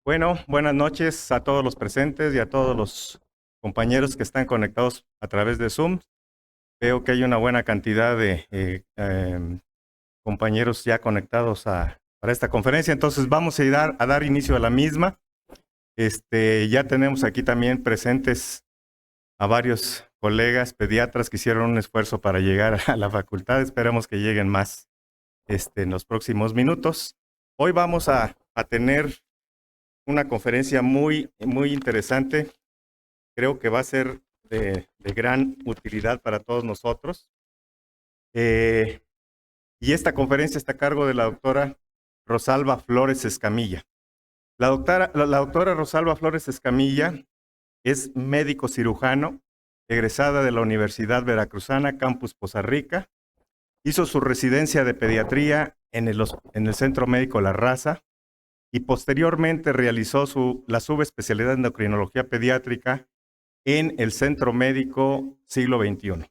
Bueno, buenas noches a todos los presentes y a todos los compañeros que están conectados a través de Zoom. Veo que hay una buena cantidad de compañeros ya conectados para esta conferencia, entonces vamos a dar inicio a la misma. Ya tenemos aquí también presentes a varios colegas pediatras que hicieron un esfuerzo para llegar a la facultad. Esperamos que lleguen más en los próximos minutos. Hoy vamos a tener una conferencia muy interesante. Creo que va a ser de gran utilidad para todos nosotros. Y esta conferencia está a cargo de la doctora Rosalba Flores Escamilla. La doctora Rosalba Flores Escamilla es médico cirujano, egresada de la Universidad Veracruzana, Campus Poza Rica. Hizo su residencia de pediatría en el Centro Médico La Raza y posteriormente realizó la subespecialidad en endocrinología pediátrica en el Centro Médico Siglo XXI.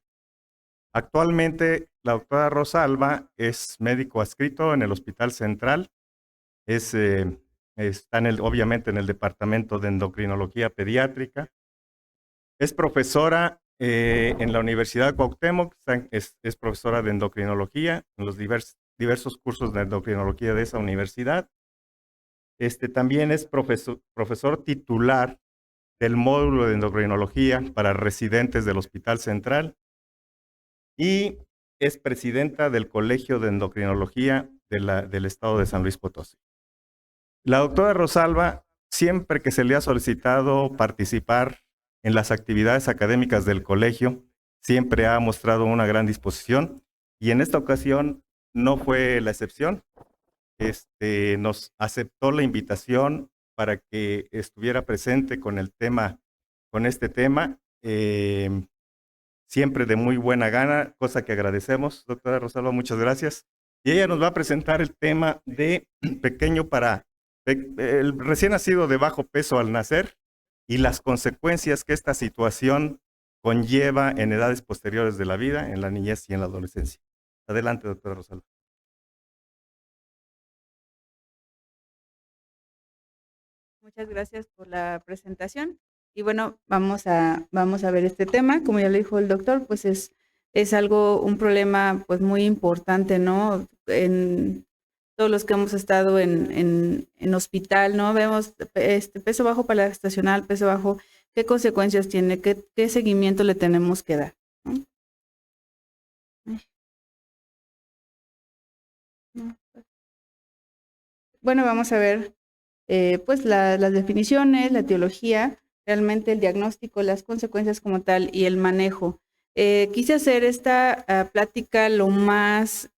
Actualmente, la doctora Rosalba es médico adscrito en el Hospital Central, está obviamente en el Departamento de Endocrinología Pediátrica, es profesora en la Universidad de Cuauhtémoc, es profesora de endocrinología en los diversos cursos de endocrinología de esa universidad. También es profesor titular del módulo de endocrinología para residentes del Hospital Central y es presidenta del Colegio de Endocrinología del Estado de San Luis Potosí. La doctora Rosalba, siempre que se le ha solicitado participar en las actividades académicas del colegio, siempre ha mostrado una gran disposición y en esta ocasión no fue la excepción. Nos aceptó la invitación para que estuviera presente con este tema, siempre de muy buena gana, cosa que agradecemos. Doctora Rosalba, muchas gracias. Y ella nos va a presentar el tema de el recién nacido de bajo peso al nacer y las consecuencias que esta situación conlleva en edades posteriores de la vida, en la niñez y en la adolescencia. Adelante, doctora Rosalba. Muchas gracias por la presentación. Y bueno, vamos a ver este tema. Como ya lo dijo el doctor, pues es un problema pues muy importante, ¿no? En todos los que hemos estado en hospital, ¿no? Vemos peso bajo para la gestacional, peso bajo, ¿qué consecuencias tiene? ¿Qué seguimiento le tenemos que dar? ¿No? Bueno, vamos a ver pues las definiciones, la etiología, realmente el diagnóstico, las consecuencias como tal y el manejo. Quise hacer esta plática lo más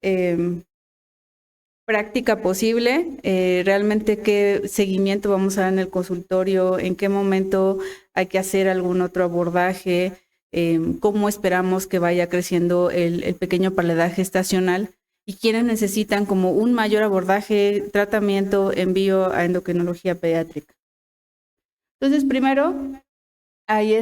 práctica posible, realmente qué seguimiento vamos a dar en el consultorio, en qué momento hay que hacer algún otro abordaje, cómo esperamos que vaya creciendo el pequeño para la edad gestacional y quienes necesitan como un mayor abordaje, tratamiento, envío a endocrinología pediátrica. Entonces, primero, hay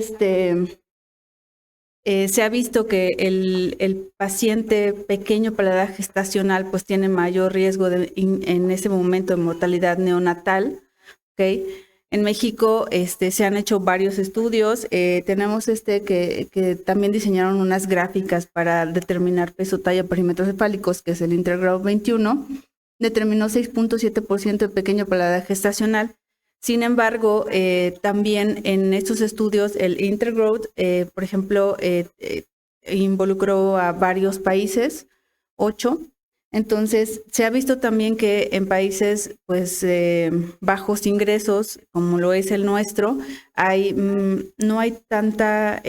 se ha visto que el paciente pequeño para la edad gestacional pues tiene mayor riesgo en ese momento de mortalidad neonatal, ¿ok? En México se han hecho varios estudios, tenemos que también diseñaron unas gráficas para determinar peso, talla, perímetros cefálicos, que es el Intergrowth 21, determinó 6.7% de pequeño para la edad gestacional. Sin embargo, también en estos estudios el Intergrowth, por ejemplo, involucró a varios países, 8. Entonces, se ha visto también que en países pues bajos ingresos, como lo es el nuestro, no hay tanta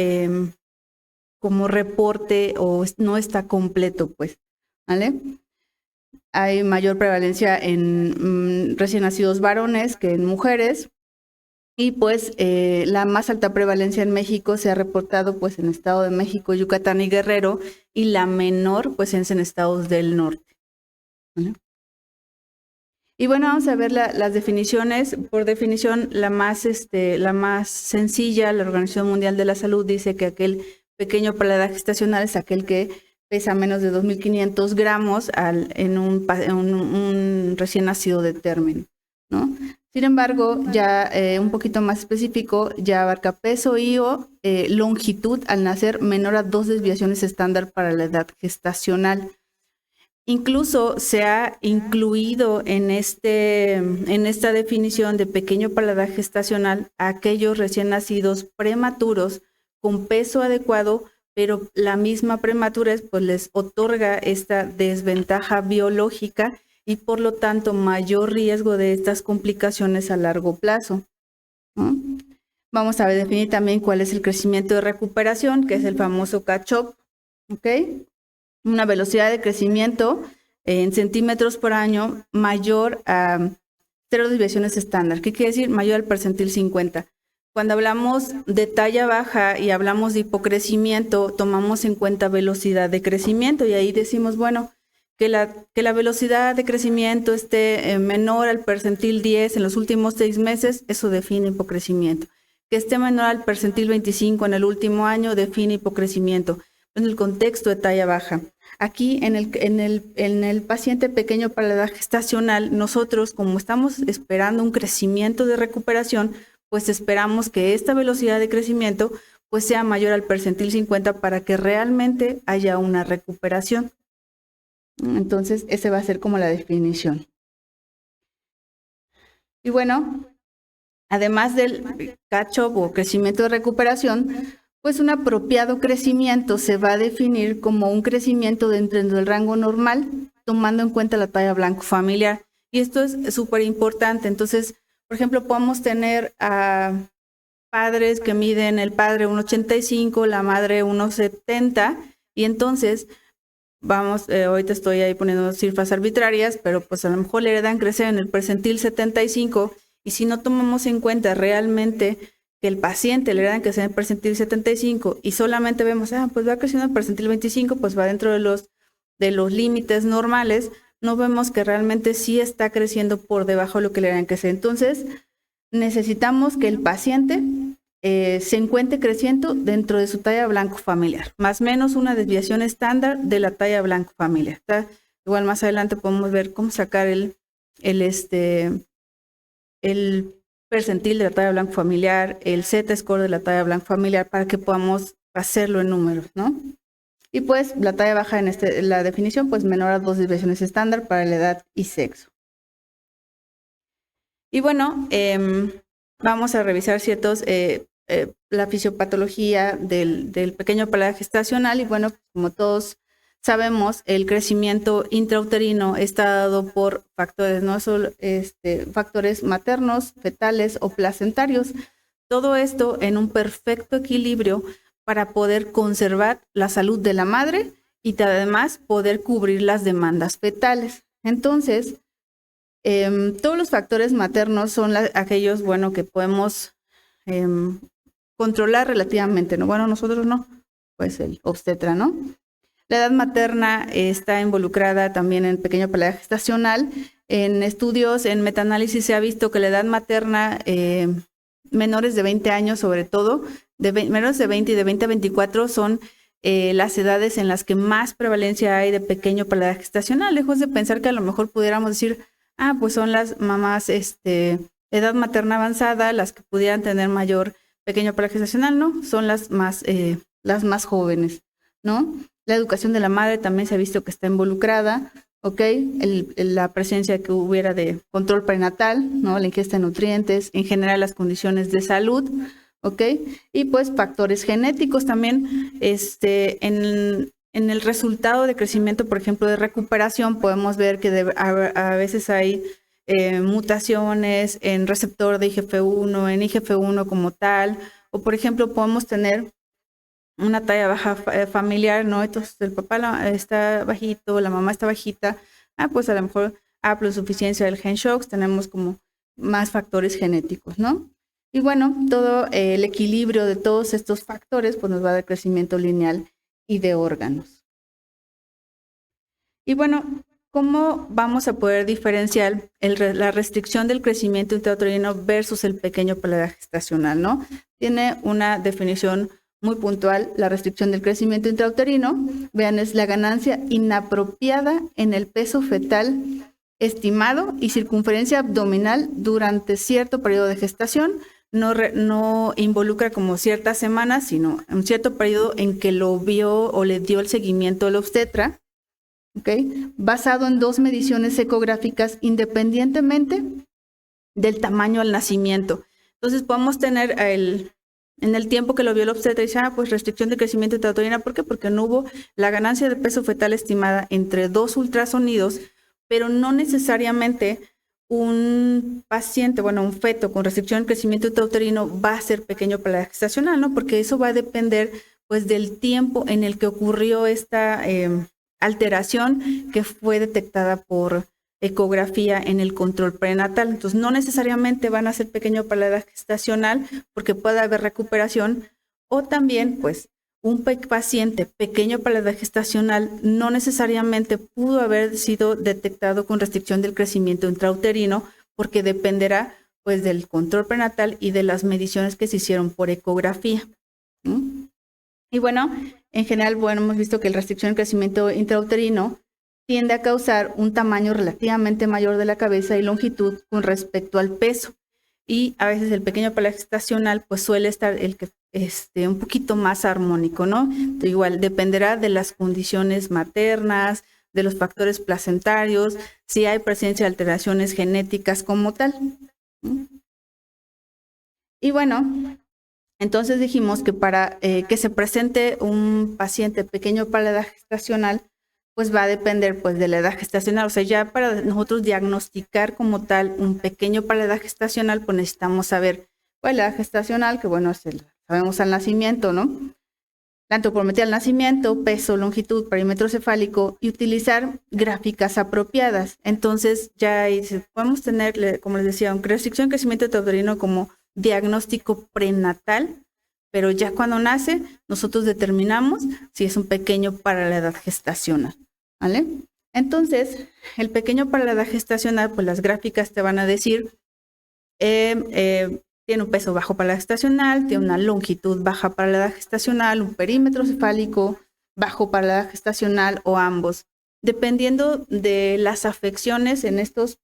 como reporte o no está completo, pues, ¿vale? Hay mayor prevalencia en recién nacidos varones que en mujeres. Y pues la más alta prevalencia en México se ha reportado pues en Estado de México, Yucatán y Guerrero, y la menor pues es en estados del norte. ¿Vale? Y bueno, vamos a ver las definiciones. Por definición, la más sencilla, la Organización Mundial de la Salud dice que aquel pequeño para la edad gestacional es aquel que pesa menos de 2.500 gramos en un recién nacido de término, ¿no? Sin embargo, ya un poquito más específico, ya abarca peso y o longitud al nacer menor a 2 desviaciones estándar para la edad gestacional. Incluso se ha incluido en esta definición de pequeño para la edad gestacional a aquellos recién nacidos prematuros con peso adecuado, pero la misma prematurez pues les otorga esta desventaja biológica y por lo tanto mayor riesgo de estas complicaciones a largo plazo, ¿no? Vamos a definir también cuál es el crecimiento de recuperación, que es el famoso catch-up, ¿ok? Una velocidad de crecimiento en centímetros por año mayor a 0 desviaciones estándar. ¿Qué quiere decir? Mayor al percentil 50. Cuando hablamos de talla baja y hablamos de hipocrecimiento, tomamos en cuenta velocidad de crecimiento y ahí decimos, bueno, que la velocidad de crecimiento esté menor al percentil 10 en los últimos 6 meses, eso define hipocrecimiento. Que esté menor al percentil 25 en el último año, define hipocrecimiento. En el contexto de talla baja. Aquí en el paciente pequeño para la edad gestacional, nosotros como estamos esperando un crecimiento de recuperación, pues esperamos que esta velocidad de crecimiento pues sea mayor al percentil 50 para que realmente haya una recuperación. Entonces, ese va a ser como la definición. Y bueno, además del catch-up o crecimiento de recuperación, pues un apropiado crecimiento se va a definir como un crecimiento dentro del rango normal, tomando en cuenta la talla blanco familiar. Y esto es súper importante. Entonces, por ejemplo, podemos tener a padres que miden el padre 1,85, la madre 1,70, y entonces, ahorita estoy ahí poniendo cifras arbitrarias, pero pues a lo mejor le heredan crecer en el percentil 75, y si no tomamos en cuenta realmente que el paciente le heredan que sea en el percentil 75 y solamente vemos, pues va creciendo en el percentil 25, pues va dentro de los límites normales, no vemos que realmente sí está creciendo por debajo de lo que le heredan que sea. Entonces, necesitamos que el paciente se encuentre creciendo dentro de su talla blanco familiar, más o menos una desviación estándar de la talla blanco familiar. Igual más adelante podemos ver cómo sacar el percentil de la talla blanco familiar, el Z-score de la talla blanco familiar para que podamos hacerlo en números, ¿no? Y pues la talla baja en la definición, pues menor a 2 desviaciones estándar para la edad y sexo. Y bueno, vamos a revisar la fisiopatología del pequeño para la edad gestacional y bueno, como todos sabemos, el crecimiento intrauterino está dado por factores, no solo factores maternos, fetales o placentarios. Todo esto en un perfecto equilibrio para poder conservar la salud de la madre y además poder cubrir las demandas fetales. Entonces, todos los factores maternos son aquellos, bueno, que podemos controlar relativamente, ¿no? Bueno, nosotros no, pues el obstetra, ¿no? La edad materna está involucrada también en pequeño para la edad gestacional. En estudios, en metaanálisis se ha visto que la edad materna, menores de 20 años sobre todo, menores de 20 y de 20 a 24 son las edades en las que más prevalencia hay de pequeño para la edad gestacional. Lejos de pensar que a lo mejor pudiéramos decir, pues son las mamás edad materna avanzada las que pudieran tener mayor pequeño para la gestacional, ¿no? Son las más jóvenes, ¿no? La educación de la madre también se ha visto que está involucrada, ¿ok? La presencia que hubiera de control prenatal, ¿no? La ingesta de nutrientes, en general las condiciones de salud, ¿ok? Y pues factores genéticos también, en el resultado de crecimiento, por ejemplo, de recuperación, podemos ver que a veces hay mutaciones en receptor de IGF-1, en IGF-1 como tal, o por ejemplo podemos tener una talla baja familiar, ¿no? Entonces el papá está bajito, la mamá está bajita, pues a lo mejor insuficiencia del gen SHOX, tenemos como más factores genéticos, ¿no? Y bueno, todo el equilibrio de todos estos factores pues nos va a dar crecimiento lineal y de órganos. Y bueno, ¿cómo vamos a poder diferenciar la restricción del crecimiento intrauterino versus el pequeño paladar gestacional, ¿no? Tiene una definición muy puntual, la restricción del crecimiento intrauterino. Vean, es la ganancia inapropiada en el peso fetal estimado y circunferencia abdominal durante cierto periodo de gestación. No involucra como ciertas semanas, sino un cierto periodo en que lo vio o le dio el seguimiento al obstetra. Okay, basado en 2 mediciones ecográficas independientemente del tamaño al nacimiento. Entonces podemos tener en el tiempo que lo vio el obstetra, dice, pues restricción de crecimiento intrauterino. ¿Por qué? Porque no hubo la ganancia de peso fetal estimada entre 2 ultrasonidos, pero no necesariamente un paciente, bueno, un feto con restricción de crecimiento intrauterino va a ser pequeño paladar gestacional, ¿no? Porque eso va a depender pues del tiempo en el que ocurrió esta alteración que fue detectada por ecografía en el control prenatal. Entonces, no necesariamente van a ser pequeño paladar gestacional porque puede haber recuperación, o también, pues, un paciente pequeño paladar gestacional no necesariamente pudo haber sido detectado con restricción del crecimiento intrauterino porque dependerá, pues, del control prenatal y de las mediciones que se hicieron por ecografía. Y bueno, en general, bueno, hemos visto que la restricción del crecimiento intrauterino tiende a causar un tamaño relativamente mayor de la cabeza y longitud con respecto al peso. Y a veces el pequeño paladar gestacional pues suele estar un poquito más armónico, ¿no? Entonces, igual dependerá de las condiciones maternas, de los factores placentarios, si hay presencia de alteraciones genéticas como tal. Y bueno, entonces dijimos que para que se presente un paciente pequeño paladar gestacional, pues va a depender pues de la edad gestacional. O sea, ya para nosotros diagnosticar como tal un pequeño paladar gestacional, pues necesitamos saber cuál es la edad gestacional, que bueno, sabemos al nacimiento, ¿no? La antropometría al nacimiento, peso, longitud, perímetro cefálico y utilizar gráficas apropiadas. Entonces ya podemos tener, como les decía, una restricción de crecimiento intrauterino como diagnóstico prenatal, pero ya cuando nace nosotros determinamos si es un pequeño para la edad gestacional, ¿vale? Entonces, el pequeño para la edad gestacional, pues las gráficas te van a decir, tiene un peso bajo para la edad gestacional, tiene una longitud baja para la edad gestacional, un perímetro cefálico bajo para la edad gestacional o ambos, dependiendo de las afecciones en estos,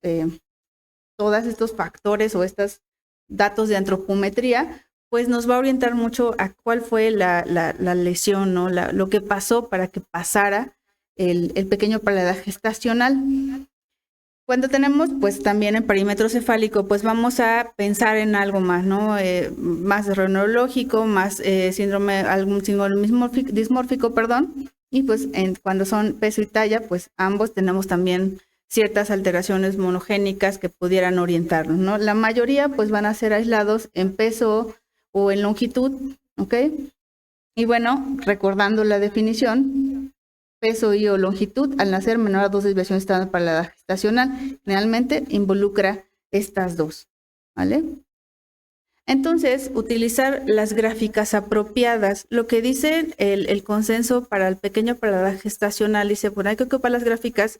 todos estos factores o estos datos de antropometría, pues nos va a orientar mucho a cuál fue la lesión, ¿no? Lo que pasó para que pasara el pequeño para la edad gestacional. Cuando tenemos, pues también en perímetro cefálico, pues vamos a pensar en algo más, ¿no? Más desarrollo neurológico, más algún síndrome dismórfico, perdón. Y pues cuando son peso y talla, pues ambos tenemos también ciertas alteraciones monogénicas que pudieran orientarnos, ¿no? La mayoría pues van a ser aislados en peso o en longitud, ¿ok? Y bueno, recordando la definición, peso y o longitud al nacer menor a 2 desviaciones estándar para la edad gestacional, generalmente involucra estas dos, ¿vale? Entonces, utilizar las gráficas apropiadas. Lo que dice el consenso para el pequeño para la edad gestacional, dice, bueno, hay que ocupar las gráficas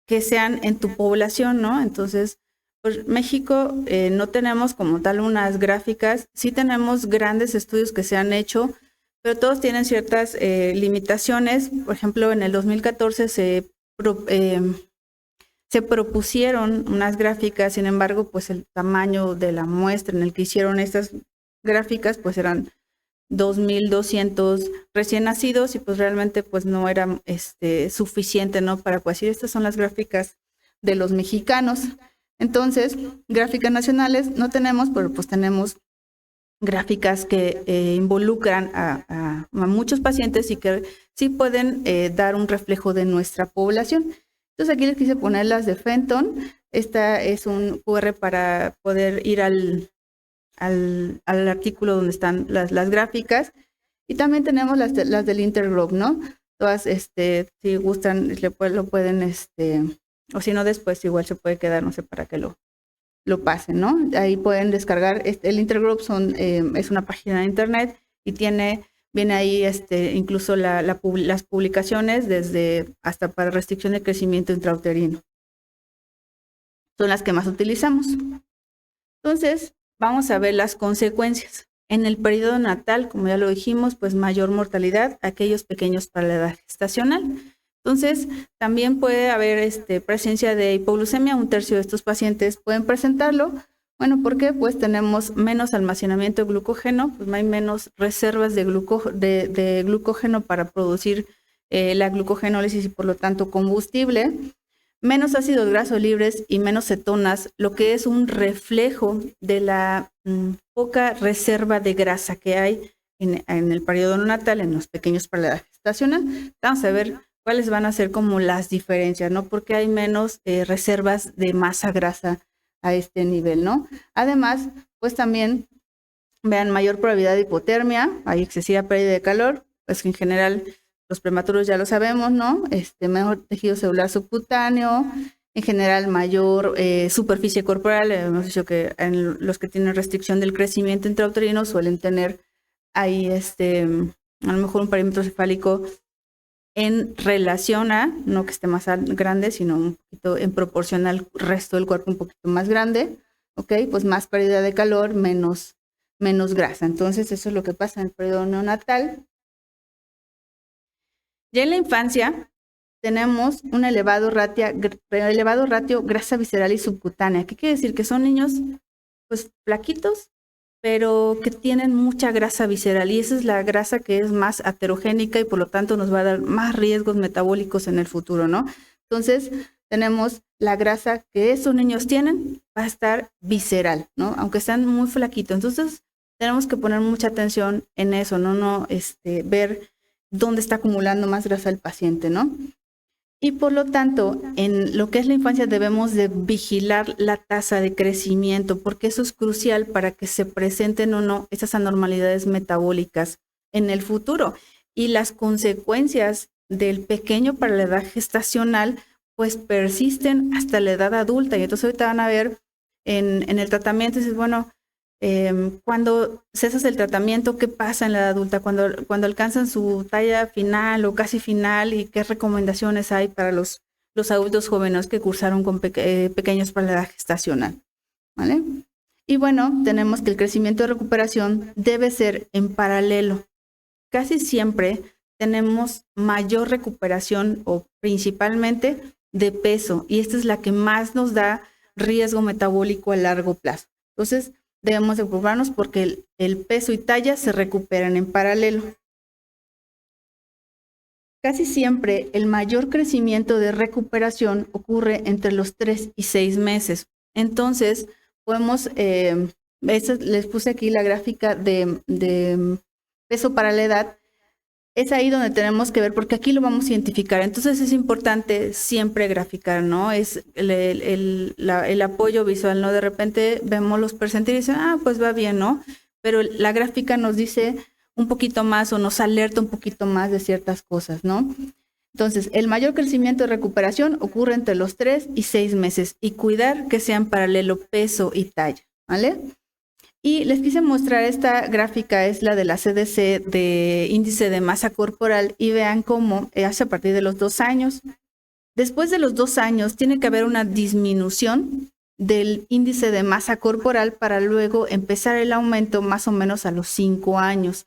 que sean en tu población, ¿no? Entonces, pues México no tenemos como tal unas gráficas, sí tenemos grandes estudios que se han hecho, pero todos tienen ciertas limitaciones. Por ejemplo, en el 2014 se propusieron unas gráficas, sin embargo, pues el tamaño de la muestra en el que hicieron estas gráficas, pues eran 2,200 recién nacidos y pues realmente pues no era suficiente, ¿no? Para pues decir, estas son las gráficas de los mexicanos. Entonces, gráficas nacionales no tenemos, pero pues tenemos gráficas que involucran a muchos pacientes y que sí pueden dar un reflejo de nuestra población. Entonces aquí les quise poner las de Fenton. Esta es un QR para poder ir al artículo donde están las gráficas. Y también tenemos las del Intergroup, ¿no? Todas, si gustan, lo pueden, o si no después igual se puede quedar, no sé para qué lo lo pasen, ¿no? Ahí pueden descargar, el Intergroup es una página de internet y viene ahí incluso las publicaciones hasta para restricción de crecimiento intrauterino. Son las que más utilizamos. Entonces, vamos a ver las consecuencias. En el periodo natal, como ya lo dijimos, pues mayor mortalidad, aquellos pequeños para la edad gestacional. Entonces, también puede haber presencia de hipoglucemia, 1/3 de estos pacientes pueden presentarlo. Bueno, ¿por qué? Pues tenemos menos almacenamiento de glucógeno, pues hay menos reservas de glucógeno para producir la glucogenólisis y por lo tanto combustible, menos ácidos grasos libres y menos cetonas, lo que es un reflejo de la poca reserva de grasa que hay en el periodo natal, en los pequeños para la edad gestacional. Vamos a ver cuáles van a ser como las diferencias, ¿no? Porque hay menos reservas de masa grasa a este nivel, ¿no? Además, pues también vean mayor probabilidad de hipotermia, hay excesiva pérdida de calor, pues en general los prematuros ya lo sabemos, ¿no? Menor tejido celular subcutáneo, en general mayor superficie corporal, hemos dicho que los que tienen restricción del crecimiento intrauterino suelen tener ahí a lo mejor un perímetro cefálico en relación a, no que esté más grande, sino un poquito en proporción al resto del cuerpo un poquito más grande, ¿ok? Pues más pérdida de calor, menos grasa. Entonces eso es lo que pasa en el periodo neonatal. Ya en la infancia tenemos un elevado ratio grasa visceral y subcutánea. ¿Qué quiere decir? Que son niños pues flaquitos, pero que tienen mucha grasa visceral y esa es la grasa que es más aterogénica y por lo tanto nos va a dar más riesgos metabólicos en el futuro, ¿no? Entonces tenemos la grasa que esos niños tienen va a estar visceral, ¿no? Aunque están muy flaquitos. Entonces tenemos que poner mucha atención en eso, no ver dónde está acumulando más grasa el paciente, ¿no? Y por lo tanto, en lo que es la infancia debemos de vigilar la tasa de crecimiento, porque eso es crucial para que se presenten o no esas anormalidades metabólicas en el futuro. Y las consecuencias del pequeño para la edad gestacional, pues persisten hasta la edad adulta. Y entonces ahorita van a ver en el tratamiento, dices, bueno, cuando cesas el tratamiento, ¿qué pasa en la edad adulta? Cuando alcanzan su talla final o casi final y qué recomendaciones hay para los adultos jóvenes que cursaron con pequeños para la edad gestacional, ¿vale? Y bueno, tenemos que el crecimiento de recuperación debe ser en paralelo. Casi siempre tenemos mayor recuperación o principalmente de peso y esta es la que más nos da riesgo metabólico a largo plazo. Entonces, debemos de preocuparnos porque el peso y talla se recuperan en paralelo. Casi siempre el mayor crecimiento de recuperación ocurre entre los 3 y 6 meses. Entonces, podemos, les puse aquí la gráfica de peso para la edad. Es ahí donde tenemos que ver, porque aquí lo vamos a identificar. Entonces es importante siempre graficar, ¿no? Es el apoyo visual, ¿no? De repente vemos los percentiles y dicen, pues va bien, ¿no? Pero la gráfica nos dice un poquito más o nos alerta un poquito más de ciertas cosas, ¿no? Entonces, el mayor crecimiento de recuperación ocurre entre los 3 y 6 meses y cuidar que sean paralelo peso y talla, ¿vale? Y les quise mostrar esta gráfica, es la de la CDC de índice de masa corporal y vean cómo hace a partir de los 2 años. Después de los 2 años tiene que haber una disminución del índice de masa corporal para luego empezar el aumento más o menos a los 5 años.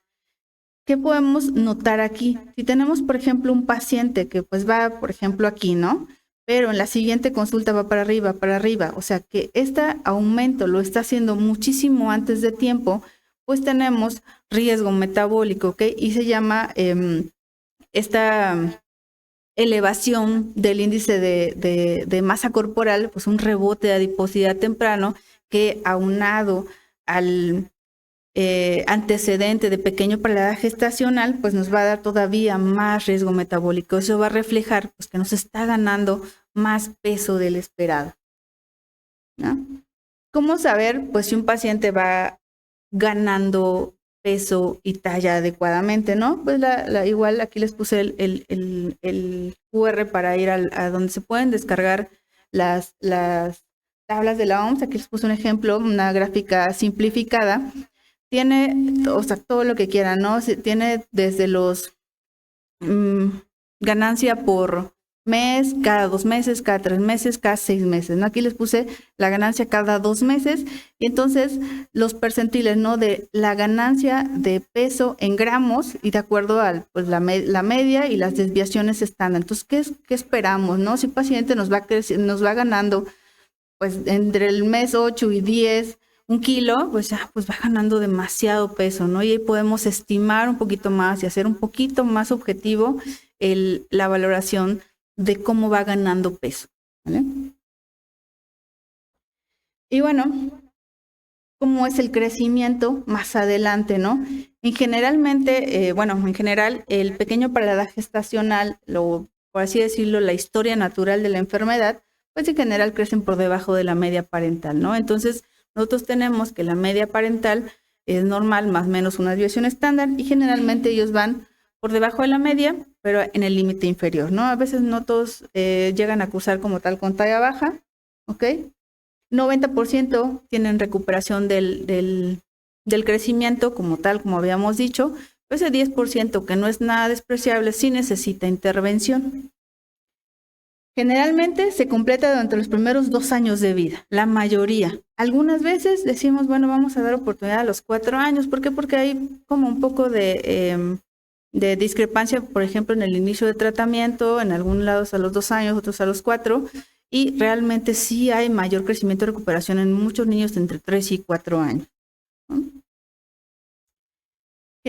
¿Qué podemos notar aquí? Si tenemos, por ejemplo, un paciente que pues va, por ejemplo, aquí, ¿no? Pero en la siguiente consulta va para arriba, o sea que este aumento lo está haciendo muchísimo antes de tiempo, pues tenemos riesgo metabólico, ¿ok? Y se llama esta elevación del índice de masa corporal, pues un rebote de adiposidad temprano que aunado al antecedente de pequeño para la edad gestacional, pues nos va a dar todavía más riesgo metabólico. Eso va a reflejar pues, que nos está ganando más peso del esperado, ¿no? ¿Cómo saber pues, si un paciente va ganando peso y talla adecuadamente, ¿no? Pues igual aquí les puse el QR para ir a donde se pueden descargar las tablas de la OMS, aquí les puse un ejemplo, una gráfica simplificada, tiene, o sea, todo lo que quieran, ¿no? Tiene desde los ganancia por mes, cada 2 meses, cada 3 meses, cada 6 meses, ¿no? Aquí les puse la ganancia cada 2 meses y entonces los percentiles, ¿no? De la ganancia de peso en gramos y de acuerdo a pues, la media y las desviaciones estándar. Entonces, ¿qué esperamos, no? Si un paciente nos va ganando, pues entre el mes 8 y 10, 1 kilo, pues ya pues va ganando demasiado peso, ¿no? Y ahí podemos estimar un poquito más y hacer un poquito más objetivo la valoración de cómo va ganando peso, ¿vale? Y bueno, cómo es el crecimiento más adelante, ¿no? En general, el pequeño paladar gestacional, por así decirlo, la historia natural de la enfermedad, pues en general crecen por debajo de la media parental, ¿no? Entonces, nosotros tenemos que la media parental es normal, más o menos una desviación estándar, y generalmente ellos van por debajo de la media, pero en el límite inferior, ¿no? A veces no todos llegan a cursar como tal con talla baja, ¿ok? 90% tienen recuperación del crecimiento como tal, como habíamos dicho, pues ese 10% que no es nada despreciable sí necesita intervención. Generalmente se completa durante los primeros 2 años de vida, la mayoría. Algunas veces decimos, bueno, vamos a dar oportunidad a los 4 años. ¿Por qué? Porque hay como un poco de discrepancia, por ejemplo, en el inicio de tratamiento, en algunos lados a los 2 años, otros a los 4, y realmente sí hay mayor crecimiento y recuperación en muchos niños entre 3 y 4 años. ¿No?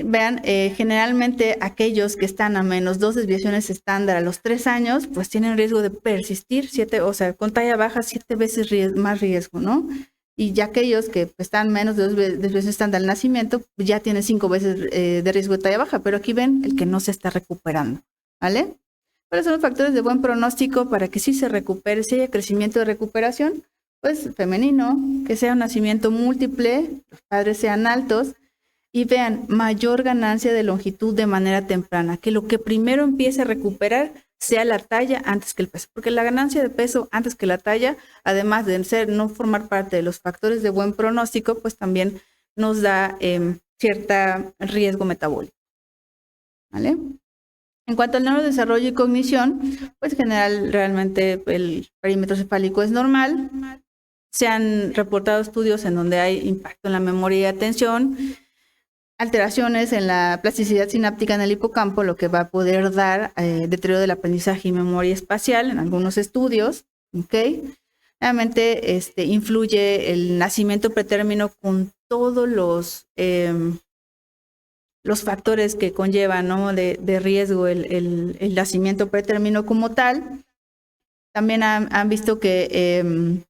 Vean, generalmente aquellos que están a menos 2 desviaciones estándar a los 3 años, pues tienen riesgo de persistir 7, o sea, con talla baja 7 veces más riesgo, ¿no? Y ya aquellos que están menos de 2 desviaciones estándar al nacimiento, ya tienen 5 veces de riesgo de talla baja, pero aquí ven el que no se está recuperando, ¿vale? ¿Cuáles son los factores de buen pronóstico para que sí se recupere, si haya crecimiento de recuperación? Pues femenino, que sea un nacimiento múltiple, los padres sean altos, y vean, mayor ganancia de longitud de manera temprana, que lo que primero empiece a recuperar sea la talla antes que el peso, porque la ganancia de peso antes que la talla, además de no formar parte de los factores de buen pronóstico, pues también nos da cierto riesgo metabólico, ¿vale? En cuanto al neurodesarrollo y cognición, pues en general realmente el perímetro cefálico es normal, se han reportado estudios en donde hay impacto en la memoria y atención, alteraciones en la plasticidad sináptica en el hipocampo, lo que va a poder dar deterioro del aprendizaje y memoria espacial en algunos estudios, ¿ok? Realmente influye el nacimiento pretérmino con todos los factores que conllevan, ¿no? de riesgo el nacimiento pretérmino como tal. También han visto que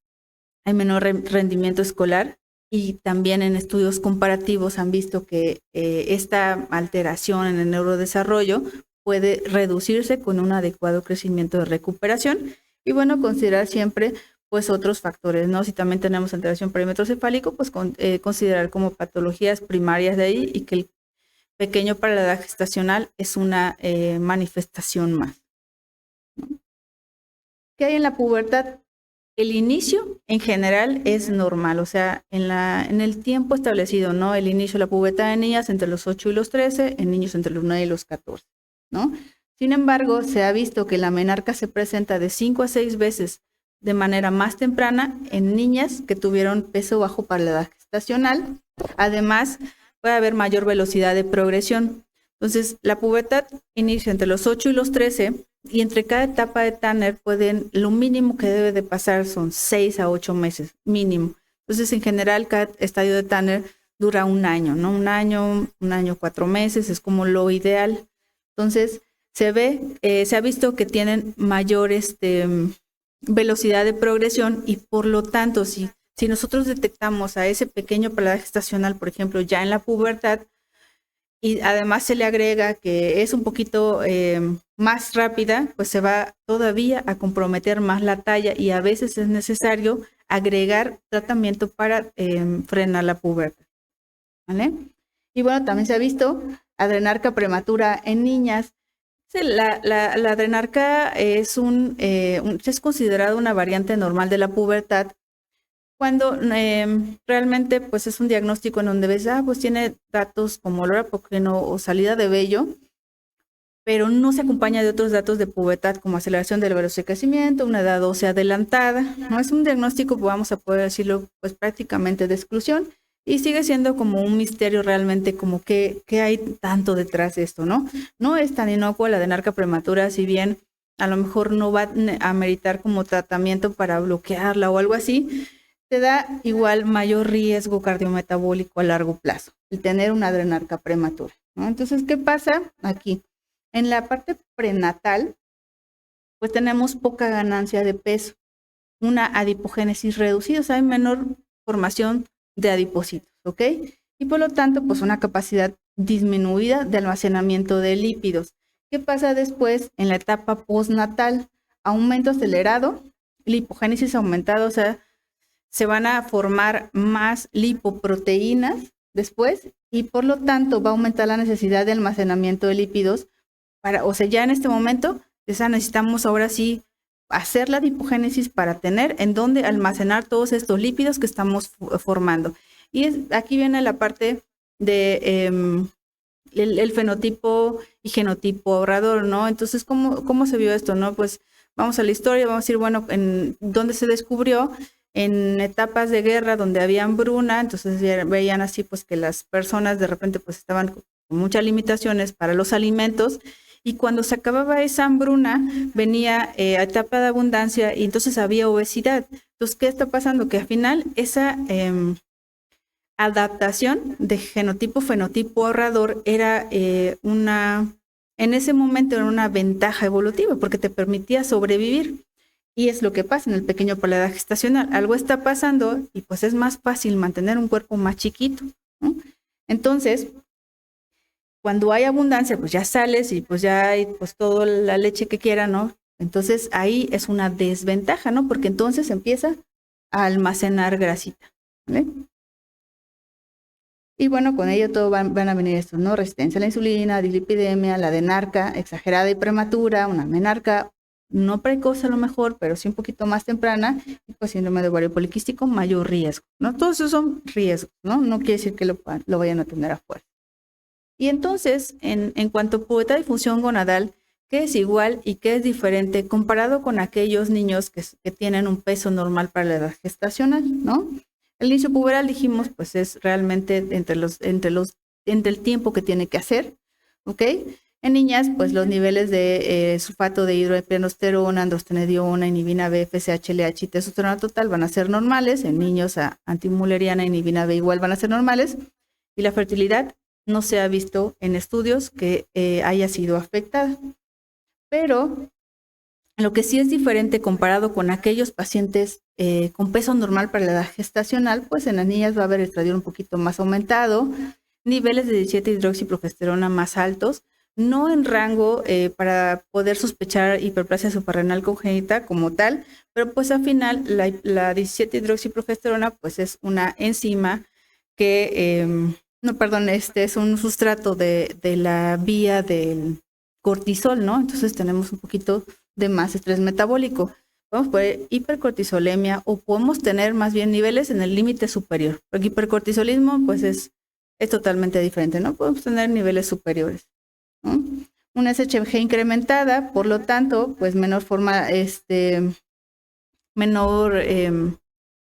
hay menor rendimiento escolar. Y también en estudios comparativos han visto que esta alteración en el neurodesarrollo puede reducirse con un adecuado crecimiento de recuperación. Y bueno, considerar siempre pues otros factores, ¿no? Si también tenemos alteración perímetro cefálico, pues considerar como patologías primarias de ahí y que el pequeño para la edad gestacional es una manifestación más, ¿no? ¿Qué hay en la pubertad? El inicio en general es normal, o sea, en el tiempo establecido, ¿no? El inicio de la pubertad de niñas entre los 8 y los 13, en niños entre los 9 y los 14, ¿no? Sin embargo, se ha visto que la menarca se presenta de 5 a 6 veces de manera más temprana en niñas que tuvieron peso bajo para la edad gestacional. Además, puede haber mayor velocidad de progresión. Entonces, la pubertad inicia entre los 8 y los 13, y entre cada etapa de Tanner lo mínimo que debe de pasar son 6 a 8 meses, mínimo. Entonces, en general, cada estadio de Tanner dura 1 año, ¿no? 1 año, 4 meses, es como lo ideal. Entonces, se ha visto que tienen mayor velocidad de progresión y por lo tanto, si nosotros detectamos a ese pequeño paladar gestacional, por ejemplo, ya en la pubertad, y además se le agrega que es un poquito más rápida, pues se va todavía a comprometer más la talla y a veces es necesario agregar tratamiento para frenar la pubertad, ¿vale? Y bueno, también se ha visto adrenarca prematura en niñas. La adrenarca es considerada una variante normal de la pubertad, Cuando realmente pues es un diagnóstico en donde ves, pues tiene datos como olor apócrino o salida de vello, pero no se acompaña de otros datos de pubertad como aceleración del velocidad de crecimiento, una edad ósea adelantada. No es un diagnóstico, vamos a poder decirlo, pues prácticamente de exclusión, y sigue siendo como un misterio realmente, como qué hay tanto detrás de esto, ¿no? No es tan inocua la adenarca prematura, si bien a lo mejor no va a meritar como tratamiento para bloquearla o algo así, te da igual mayor riesgo cardiometabólico a largo plazo, el tener una adenarca prematura, ¿no? Entonces, ¿qué pasa aquí? En la parte prenatal, pues tenemos poca ganancia de peso, una adipogénesis reducida, o sea, hay menor formación de adipocitos, ¿ok? Y por lo tanto, pues una capacidad disminuida de almacenamiento de lípidos. ¿Qué pasa después en la etapa postnatal? Aumento acelerado, lipogénesis aumentada, o sea, se van a formar más lipoproteínas después y por lo tanto va a aumentar la necesidad de almacenamiento de lípidos. O sea, ya en este momento necesitamos ahora sí hacer la adipogénesis para tener en dónde almacenar todos estos lípidos que estamos formando. Y aquí viene la parte de el fenotipo y genotipo ahorrador, ¿no? Entonces, ¿cómo se vio esto, no? Pues vamos a la historia, vamos a decir, bueno, en dónde se descubrió, en etapas de guerra donde había hambruna, entonces veían así pues que las personas de repente pues estaban con muchas limitaciones para los alimentos, y cuando se acababa esa hambruna venía a etapa de abundancia y entonces había obesidad. Entonces, ¿qué está pasando? Que al final esa adaptación de genotipo-fenotipo ahorrador era en ese momento era una ventaja evolutiva porque te permitía sobrevivir. Y es lo que pasa en el pequeño paladar gestacional. Algo está pasando y pues es más fácil mantener un cuerpo más chiquito, ¿no? Entonces, cuando hay abundancia, pues ya sales y pues ya hay pues toda la leche que quiera, ¿no? Entonces ahí es una desventaja, ¿no? Porque entonces empieza a almacenar grasita, ¿vale? Y bueno, con ello todo van a venir estos, ¿no? Resistencia a la insulina, dislipidemia, la adenarca exagerada y prematura, una menarca no precoz a lo mejor, pero sí un poquito más temprana, y pues síndrome de ovario poliquístico, mayor riesgo, ¿no? Todos esos son riesgos, ¿no? No quiere decir que lo vayan a tener afuera. Y entonces, en cuanto a pubertad y función gonadal, ¿qué es igual y qué es diferente comparado con aquellos niños que tienen un peso normal para la edad gestacional, ¿no? El inicio puberal, dijimos, pues es realmente entre el tiempo que tiene que hacer, ¿ok? En niñas, pues los niveles de sulfato de hidroepiandrosterona, androstenediona, inhibina B, FSH, LH y testosterona total van a ser normales. En niños, antimulleriana, inhibina B igual van a ser normales. Y la fertilidad no se ha visto en estudios que haya sido afectada. Pero lo que sí es diferente comparado con aquellos pacientes con peso normal para la edad gestacional, pues en las niñas va a haber estradiol un poquito más aumentado, niveles de 17-hidroxiprogesterona más altos, no en rango para poder sospechar hiperplasia suprarrenal congénita como tal, pero pues al final la 17-hidroxiprogesterona pues es una enzima que, es un sustrato de la vía del cortisol, ¿no? Entonces tenemos un poquito de más estrés metabólico. Podemos poner hipercortisolemia o podemos tener más bien niveles en el límite superior, porque hipercortisolismo pues es totalmente diferente, ¿no? Podemos tener niveles superiores, ¿no? Una SHBG incrementada, por lo tanto, pues menor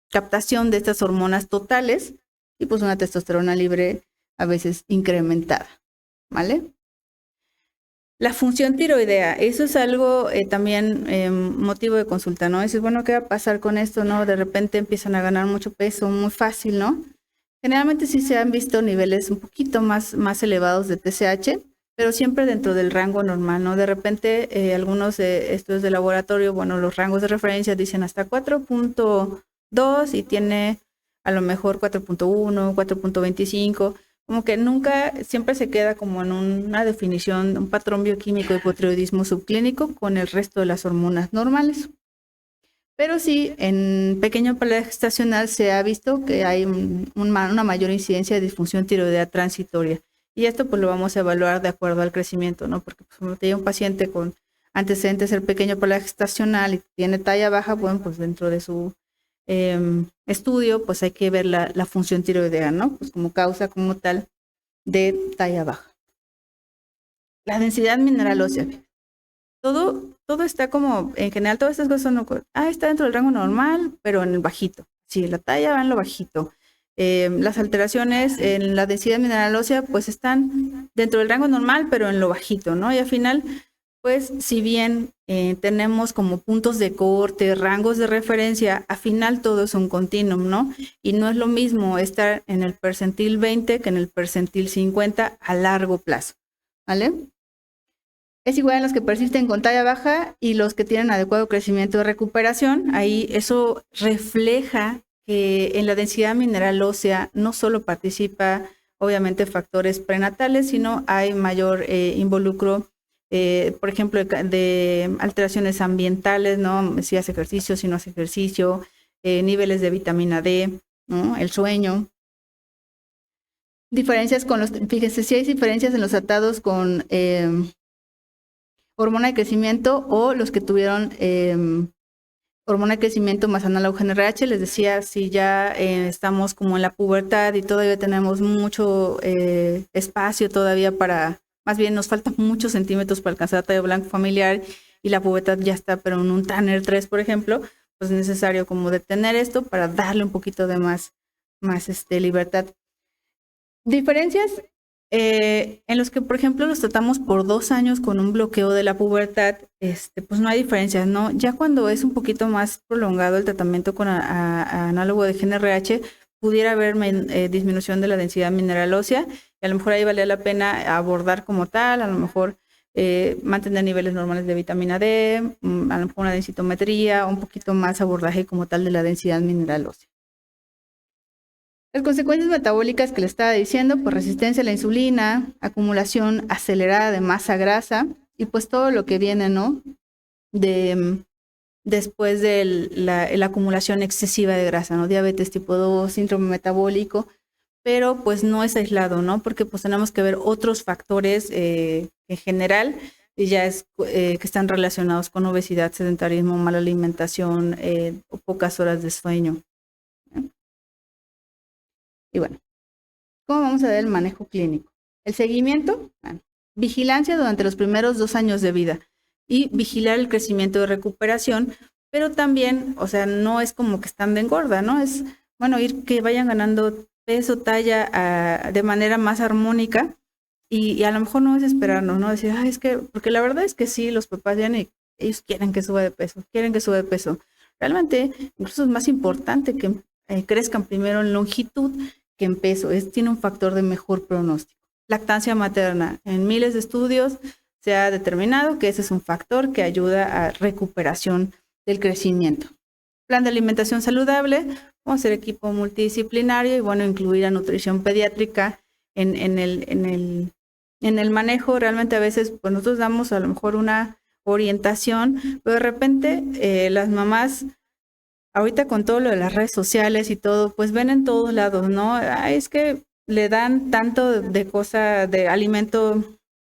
captación de estas hormonas totales y pues una testosterona libre a veces incrementada, ¿vale? La función tiroidea, eso es algo también motivo de consulta, ¿no? Dices, bueno, ¿qué va a pasar con esto, no? De repente empiezan a ganar mucho peso, muy fácil, ¿no? Generalmente sí se han visto niveles un poquito más elevados de TSH, pero siempre dentro del rango normal, ¿no? De repente algunos estudios de laboratorio, bueno, los rangos de referencia dicen hasta 4.2 y tiene a lo mejor 4.1, 4.25, como que nunca, siempre se queda como en una definición, un patrón bioquímico de hipotiroidismo subclínico con el resto de las hormonas normales. Pero sí, en pequeño paladar gestacional se ha visto que hay una mayor incidencia de disfunción tiroidea transitoria. Y esto pues lo vamos a evaluar de acuerdo al crecimiento, ¿no? Porque pues, cuando te llega un paciente con antecedentes del pequeño paladar gestacional y tiene talla baja, bueno, pues dentro de su estudio, pues hay que ver la función tiroidea, ¿no? Pues como causa como tal de talla baja. La densidad mineral ósea. Todo está como, en general, todas estas cosas son, está dentro del rango normal, pero en el bajito. Sí, la talla va en lo bajito. Las alteraciones en la densidad mineral ósea, pues están dentro del rango normal, pero en lo bajito, ¿no? Y al final, pues, si bien tenemos como puntos de corte, rangos de referencia, al final todo es un continuum, ¿no? Y no es lo mismo estar en el percentil 20 que en el percentil 50 a largo plazo, ¿vale? Es igual a los que persisten con talla baja y los que tienen adecuado crecimiento de recuperación. Ahí eso refleja que en la densidad mineral ósea no solo participa obviamente factores prenatales, sino hay mayor involucro, por ejemplo, de alteraciones ambientales, ¿no? Si hace ejercicio, si no hace ejercicio, niveles de vitamina D, ¿no? El sueño. Diferencias con los, fíjense, si hay diferencias en los tratados con hormona de crecimiento o los que tuvieron hormona de crecimiento más análogo GnRH. Les decía, si ya estamos como en la pubertad y todavía tenemos mucho espacio todavía para, más bien nos faltan muchos centímetros para alcanzar talla blanco familiar y la pubertad ya está, pero en un Tanner 3, por ejemplo, pues es necesario como detener esto para darle un poquito de más libertad. Diferencias en los que, por ejemplo, los tratamos por 2 años con un bloqueo de la pubertad, pues no hay diferencias, ¿no? Ya cuando es un poquito más prolongado el tratamiento con análogo de GnRH, pudiera haber disminución de la densidad mineral ósea, y a lo mejor ahí valía la pena abordar como tal, a lo mejor mantener niveles normales de vitamina D, a lo mejor una densitometría, un poquito más abordaje como tal de la densidad mineral ósea. Las consecuencias metabólicas que le estaba diciendo, pues resistencia a la insulina, acumulación acelerada de masa grasa y pues todo lo que viene, ¿no? Después de la acumulación excesiva de grasa, ¿no? Diabetes tipo 2, síndrome metabólico, pero pues no es aislado, ¿no? Porque pues tenemos que ver otros factores en general y ya es que están relacionados con obesidad, sedentarismo, mala alimentación o pocas horas de sueño. Y bueno, ¿cómo vamos a ver el manejo clínico? El seguimiento, bueno, vigilancia durante los primeros 2 años de vida y vigilar el crecimiento de recuperación, pero también, o sea, no es como que están de engorda, ¿no? Es, bueno, ir que vayan ganando peso, talla de manera más armónica y a lo mejor no es esperarnos, ¿no? Decir, es que, porque la verdad es que sí, los papás ya ellos quieren que suba de peso, Realmente, incluso es más importante que crezcan primero en longitud que en peso. Tiene un factor de mejor pronóstico. Lactancia materna. En miles de estudios se ha determinado que ese es un factor que ayuda a recuperación del crecimiento. Plan de alimentación saludable. Vamos a hacer equipo multidisciplinario y bueno, incluir a nutrición pediátrica en el manejo. Realmente a veces pues nosotros damos a lo mejor una orientación, pero de repente las mamás ahorita con todo lo de las redes sociales y todo, pues ven en todos lados, ¿no? Es que le dan tanto de cosa, de alimento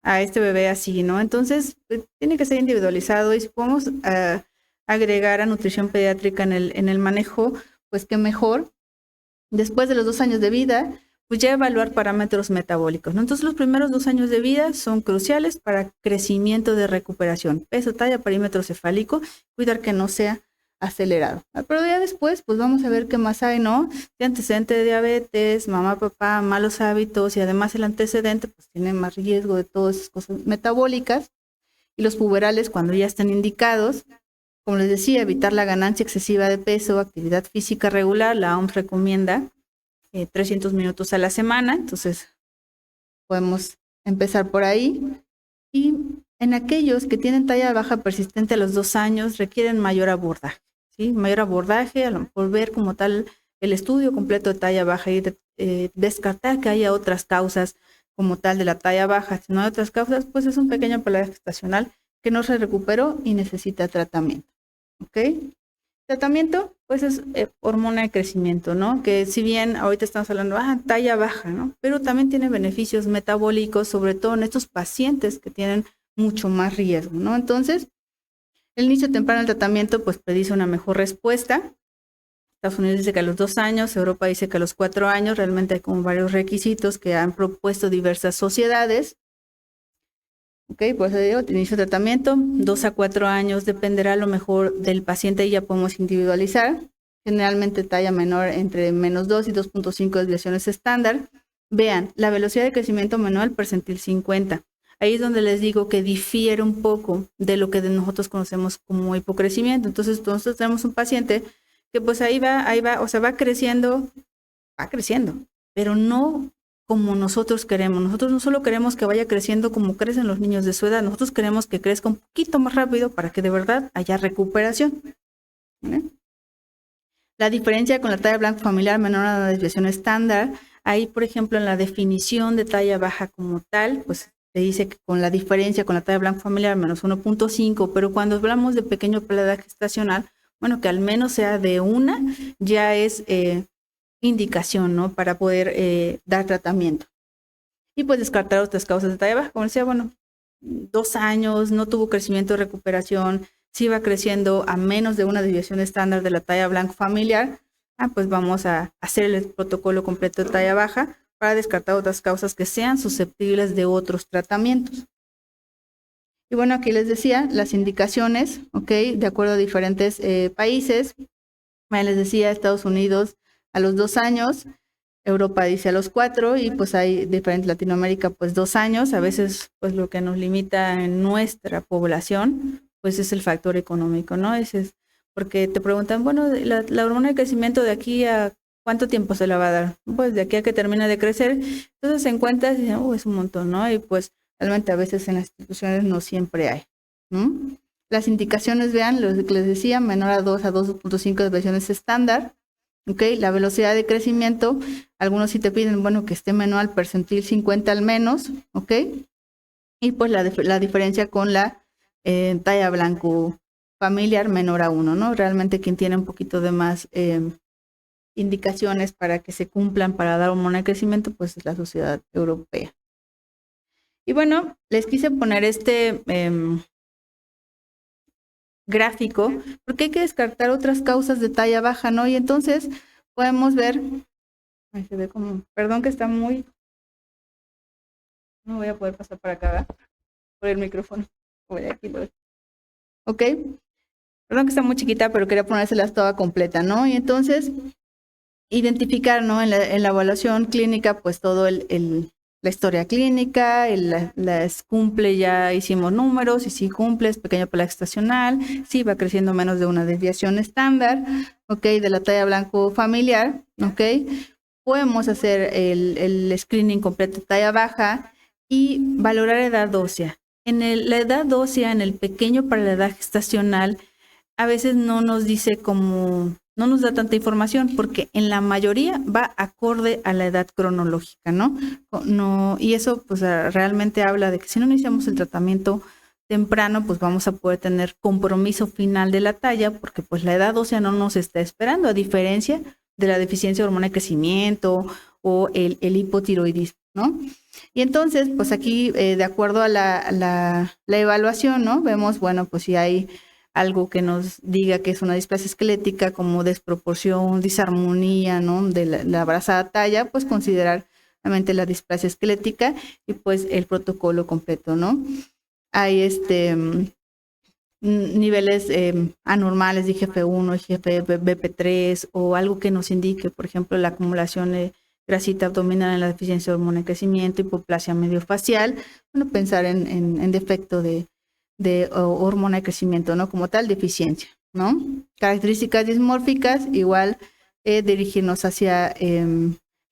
a este bebé así, ¿no? Entonces, pues, tiene que ser individualizado y si podemos agregar a nutrición pediátrica en el manejo, pues qué mejor. Después de los 2 años de vida, pues ya evaluar parámetros metabólicos, ¿no? Entonces, los primeros 2 años de vida son cruciales para crecimiento de recuperación. Peso, talla, perímetro cefálico, cuidar que no sea acelerado. Pero ya después, pues vamos a ver qué más hay, ¿no? De antecedente de diabetes, mamá, papá, malos hábitos y además el antecedente, pues tiene más riesgo de todas esas cosas metabólicas. Y los puberales, cuando ya están indicados, como les decía, evitar la ganancia excesiva de peso, actividad física regular, la OMS recomienda 300 minutos a la semana, entonces podemos empezar por ahí. Y en aquellos que tienen talla baja persistente a los 2 años, requieren mayor abordaje. ¿Sí? Mayor abordaje, a lo mejor ver como tal el estudio completo de talla baja y descartar que haya otras causas como tal de la talla baja. Si no hay otras causas, pues es un pequeño pelaje gestacional que no se recuperó y necesita tratamiento. ¿Ok? Tratamiento, pues es hormona de crecimiento, ¿no? Que si bien ahorita estamos hablando, talla baja, ¿no? Pero también tiene beneficios metabólicos, sobre todo en estos pacientes que tienen mucho más riesgo, ¿no? Entonces, el inicio temprano del tratamiento pues predice una mejor respuesta Estados Unidos dice que a los 2 años, Europa dice que a los 4 años. Realmente hay como varios requisitos que han propuesto diversas sociedades. Ok, pues digo, inicio de tratamiento, 2 a 4 años, dependerá a lo mejor del paciente y ya podemos individualizar. Generalmente talla menor entre -2 y 2.5 desviaciones estándar. Vean, la velocidad de crecimiento menor al percentil 50. Ahí es donde les digo que difiere un poco de lo que nosotros conocemos como hipocrecimiento. Entonces, nosotros tenemos un paciente que pues ahí va, o sea, va creciendo, pero no como nosotros queremos. Nosotros no solo queremos que vaya creciendo como crecen los niños de su edad, nosotros queremos que crezca un poquito más rápido para que de verdad haya recuperación. ¿Vale? La diferencia con la talla blanca familiar menor a la desviación estándar, ahí por ejemplo en la definición de talla baja como tal, pues se dice que con la diferencia con la talla blanca familiar menos 1.5, pero cuando hablamos de pequeño paladar gestacional, bueno, que al menos sea de una, ya es indicación, ¿no? Para poder dar tratamiento. Y pues descartar otras causas de talla baja, como decía, bueno, 2 años, no tuvo crecimiento de recuperación, si va creciendo a menos de una desviación estándar de la talla blanco familiar, pues vamos a hacer el protocolo completo de talla baja para descartar otras causas que sean susceptibles de otros tratamientos. Y bueno, aquí les decía las indicaciones, ¿ok? De acuerdo a diferentes países. Les decía, Estados Unidos a los 2 años, Europa dice a los 4 y pues hay diferente Latinoamérica pues 2 años. A veces pues lo que nos limita en nuestra población pues es el factor económico, ¿no? Ese es porque te preguntan, bueno, la hormona de crecimiento de aquí a ¿cuánto tiempo se la va a dar? Pues de aquí a que termine de crecer. Entonces se encuentra y dicen, es un montón, ¿no? Y pues realmente a veces en las instituciones no siempre hay. Las indicaciones, vean, lo que les decía, menor a 2 a 2.5 desviaciones estándar. ¿Ok? La velocidad de crecimiento, algunos sí te piden, bueno, que esté menor al percentil 50 al menos, ¿ok? Y pues la diferencia con la talla blanco familiar menor a 1, ¿no? Realmente quien tiene un poquito de más indicaciones para que se cumplan para dar hormona de crecimiento, pues es la sociedad europea. Y bueno, les quise poner este gráfico, porque hay que descartar otras causas de talla baja, ¿no? Y entonces podemos ver, ay, se ve como, perdón que está muy, no voy a poder pasar para acá, ¿verdad? Por el micrófono, voy aquí, ok, perdón que está muy chiquita, pero quería ponérselas toda completa, ¿no? Y entonces, identificar, ¿no? En la evaluación clínica, pues todo la historia clínica, las cumple, ya hicimos números, y si cumple es pequeño paladar gestacional, si va creciendo menos de una desviación estándar, ok, de la talla blanco familiar, ok, podemos hacer el screening completo de talla baja y valorar edad ósea. La edad ósea en el pequeño paladar gestacional a veces no nos dice como, no nos da tanta información porque en la mayoría va acorde a la edad cronológica, ¿no? Y eso pues realmente habla de que si no iniciamos el tratamiento temprano, pues vamos a poder tener compromiso final de la talla porque pues la edad ósea no nos está esperando, a diferencia de la deficiencia de hormona de crecimiento o el hipotiroidismo, ¿no? Y entonces, pues aquí, de acuerdo a la evaluación, ¿no? Vemos, bueno, pues si hay algo que nos diga que es una displasia esquelética como desproporción, disarmonía, ¿no? De la abrazada talla, pues considerar realmente la displasia esquelética y pues el protocolo completo, ¿no? Hay niveles anormales de IGF-1, IGF-BP3 o algo que nos indique, por ejemplo, la acumulación de grasita abdominal en la deficiencia de hormona de crecimiento, hipoplasia mediofacial, bueno, pensar en defecto de hormona de crecimiento, ¿no? Como tal, deficiencia, ¿no? Características dismórficas, igual dirigirnos hacia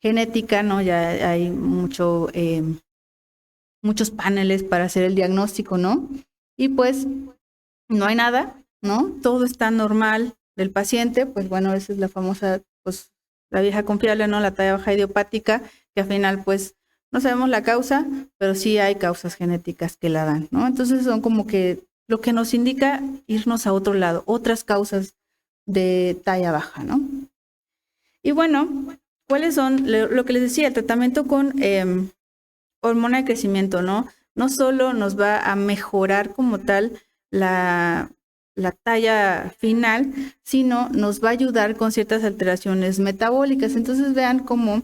genética, ¿no? Ya hay muchos paneles para hacer el diagnóstico, ¿no? Y pues no hay nada, ¿no? Todo está normal del paciente, pues bueno, esa es la famosa, pues la vieja confiable, ¿no? La talla baja idiopática, que al final pues no sabemos la causa, pero sí hay causas genéticas que la dan, ¿no? Entonces son como que lo que nos indica irnos a otro lado, otras causas de talla baja, ¿no? Y bueno, ¿cuáles son? Lo que les decía, el tratamiento con hormona de crecimiento, ¿no? No solo nos va a mejorar como tal la la talla final, sino nos va a ayudar con ciertas alteraciones metabólicas. Entonces vean cómo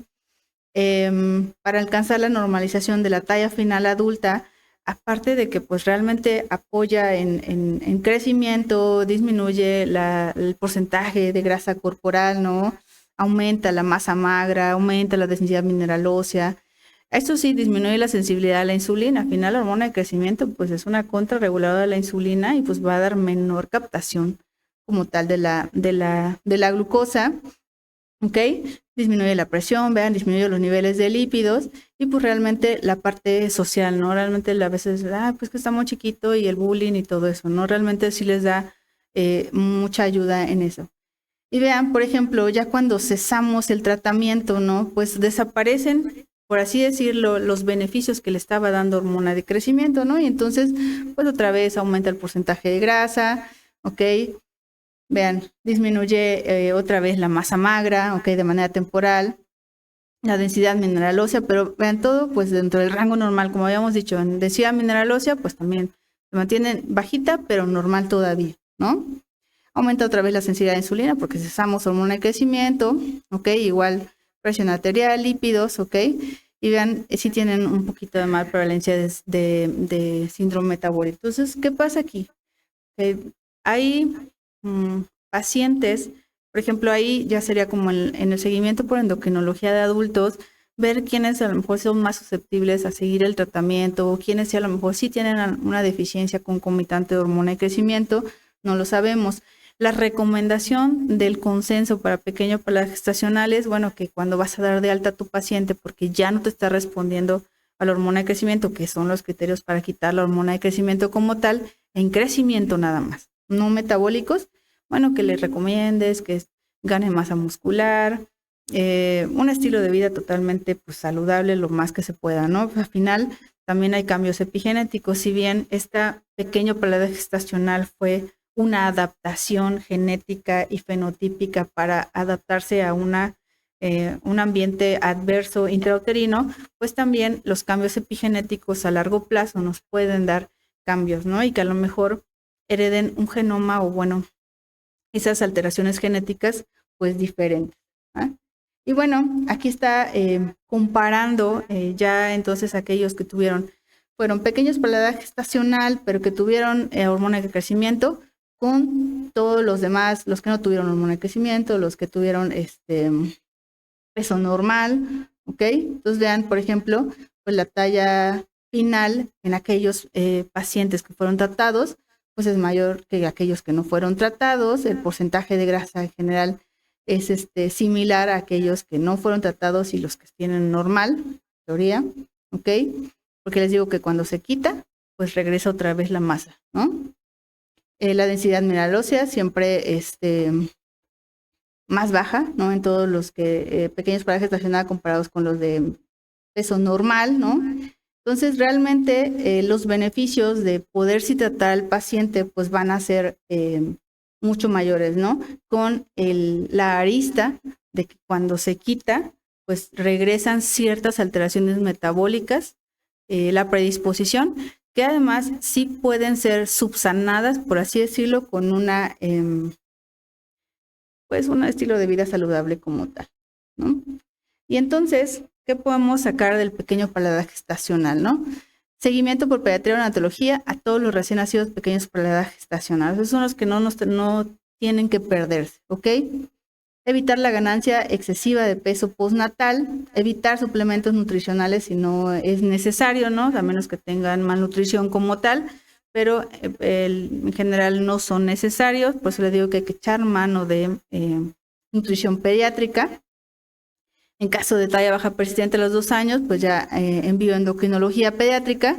para alcanzar la normalización de la talla final adulta, aparte de que pues realmente apoya en crecimiento, disminuye el porcentaje de grasa corporal, ¿no? Aumenta la masa magra, aumenta la densidad mineral ósea. Esto sí, disminuye la sensibilidad a la insulina. Al final, la hormona de crecimiento pues es una contrarreguladora de la insulina y pues va a dar menor captación como tal de la glucosa. ¿Ok? Disminuye la presión, vean, disminuye los niveles de lípidos y pues realmente la parte social, ¿no? Realmente a veces, pues que está muy chiquito y el bullying y todo eso, ¿no? Realmente sí les da mucha ayuda en eso. Y vean, por ejemplo, ya cuando cesamos el tratamiento, ¿no? Pues desaparecen, por así decirlo, los beneficios que le estaba dando hormona de crecimiento, ¿no? Y entonces, pues otra vez aumenta el porcentaje de grasa, ¿ok? Vean, disminuye otra vez la masa magra, ok, de manera temporal, la densidad mineral ósea, pero vean todo pues dentro del rango normal, como habíamos dicho, en densidad mineral ósea pues también se mantiene bajita, pero normal todavía, ¿no? Aumenta otra vez la sensibilidad a insulina porque cesamos hormona de crecimiento, ok, igual presión arterial, lípidos, ok, y vean, si tienen un poquito de más prevalencia de síndrome metabólico. Entonces, ¿qué pasa aquí? Hay pacientes, por ejemplo, ahí ya sería como en el seguimiento por endocrinología de adultos, ver quiénes a lo mejor son más susceptibles a seguir el tratamiento, o quiénes a lo mejor sí tienen una deficiencia concomitante de hormona de crecimiento, no lo sabemos. La recomendación del consenso para pequeño paralaje gestacional es, bueno, que cuando vas a dar de alta a tu paciente porque ya no te está respondiendo a la hormona de crecimiento, que son los criterios para quitar la hormona de crecimiento como tal, en crecimiento nada más, no metabólicos, bueno, que le recomiendes que gane masa muscular, un estilo de vida totalmente pues, saludable lo más que se pueda, ¿no? Al final también hay cambios epigenéticos, si bien esta pequeño paralaje gestacional fue una adaptación genética y fenotípica para adaptarse a un ambiente adverso intrauterino, pues también los cambios epigenéticos a largo plazo nos pueden dar cambios, ¿no? Y que a lo mejor hereden un genoma o, bueno, esas alteraciones genéticas, pues diferentes. ¿eh? Y bueno, aquí está comparando ya entonces aquellos que fueron pequeños paralaje gestacional, pero que tuvieron hormona de crecimiento, con todos los demás, los que no tuvieron hormona de crecimiento, los que tuvieron peso normal, ¿ok? Entonces vean, por ejemplo, pues la talla final en aquellos pacientes que fueron tratados, pues es mayor que aquellos que no fueron tratados, el porcentaje de grasa en general es similar a aquellos que no fueron tratados y los que tienen normal, teoría, ¿ok? Porque les digo que cuando se quita, pues regresa otra vez la masa, ¿no? La densidad mineral ósea siempre más baja, ¿no? En todos los que pequeños paralaje gestacional comparados con los de peso normal, ¿no? Entonces, realmente los beneficios de poder sí tratar al paciente, pues van a ser mucho mayores, ¿no? Con la arista de que cuando se quita, pues regresan ciertas alteraciones metabólicas, la predisposición, que además sí pueden ser subsanadas, por así decirlo, con pues un estilo de vida saludable como tal, ¿no? Y entonces, ¿qué podemos sacar del pequeño paralaje gestacional, no? Seguimiento por pediatría o neonatología a todos los recién nacidos pequeños paralaje gestacional. Esos son los que no tienen que perderse, ¿ok? Evitar la ganancia excesiva de peso postnatal, evitar suplementos nutricionales si no es necesario, ¿no? A menos que tengan malnutrición como tal, pero en general no son necesarios, por eso les digo que hay que echar mano de nutrición pediátrica. En caso de talla baja persistente a los 2 años, pues ya envío endocrinología pediátrica.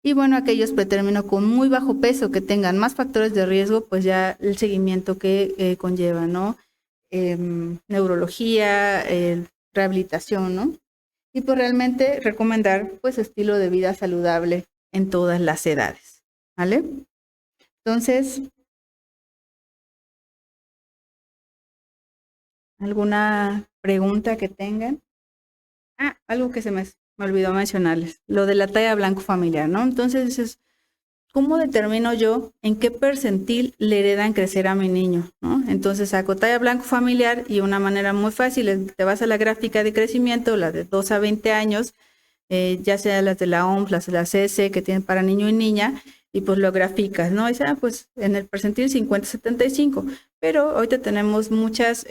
Y bueno, aquellos pretérmino con muy bajo peso que tengan más factores de riesgo, pues ya el seguimiento que conlleva, ¿no? Neurología, rehabilitación, ¿no? Y pues realmente recomendar pues estilo de vida saludable en todas las edades, ¿vale? Entonces, ¿alguna pregunta que tengan? Algo que se me olvidó mencionarles, lo de la talla blanco familiar, ¿no? Entonces, ¿cómo determino yo en qué percentil le heredan crecer a mi niño, ¿no? Entonces saco talla blanco familiar y una manera muy fácil es, te vas a la gráfica de crecimiento, la de 2 a 20 años, ya sea las de la OMS, las de la CDC que tienen para niño y niña, y pues lo graficas, ¿no? Y pues en el percentil 50-75, pero ahorita tenemos muchas